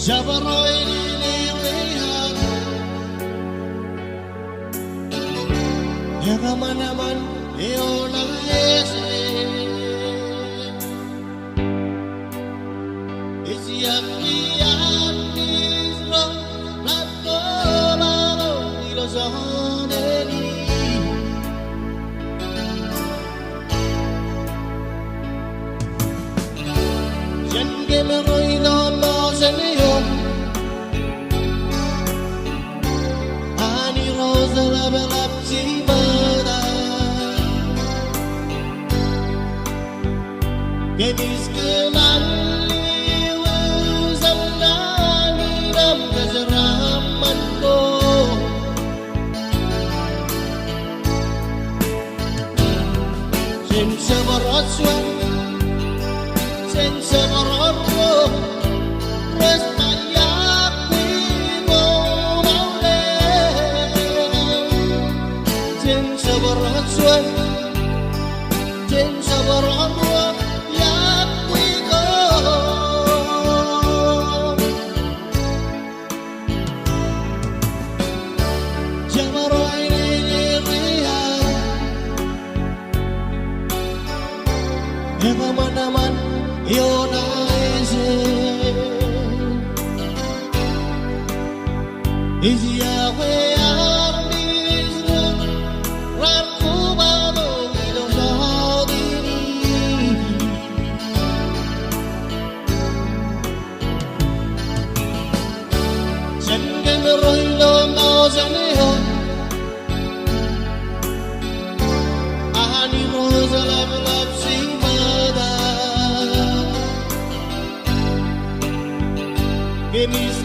Jabro Yagamaman Eonese is Yakian Isro Lakolaro Ilozoneni Yangemeroi Lomo Seneo Ani Rosa Labelapsi Gemis kenali zamnani nam gazraman ko Sen sabaraswa Sen sabararo Restayak mo maule Sen sabaraswa Sen sabararo Yagamaman Eonese is Yahweh Armisra Rakubado Ilosodini Sengen Roilo Mausaneo Ahani Rosa Lavalapsi Gemis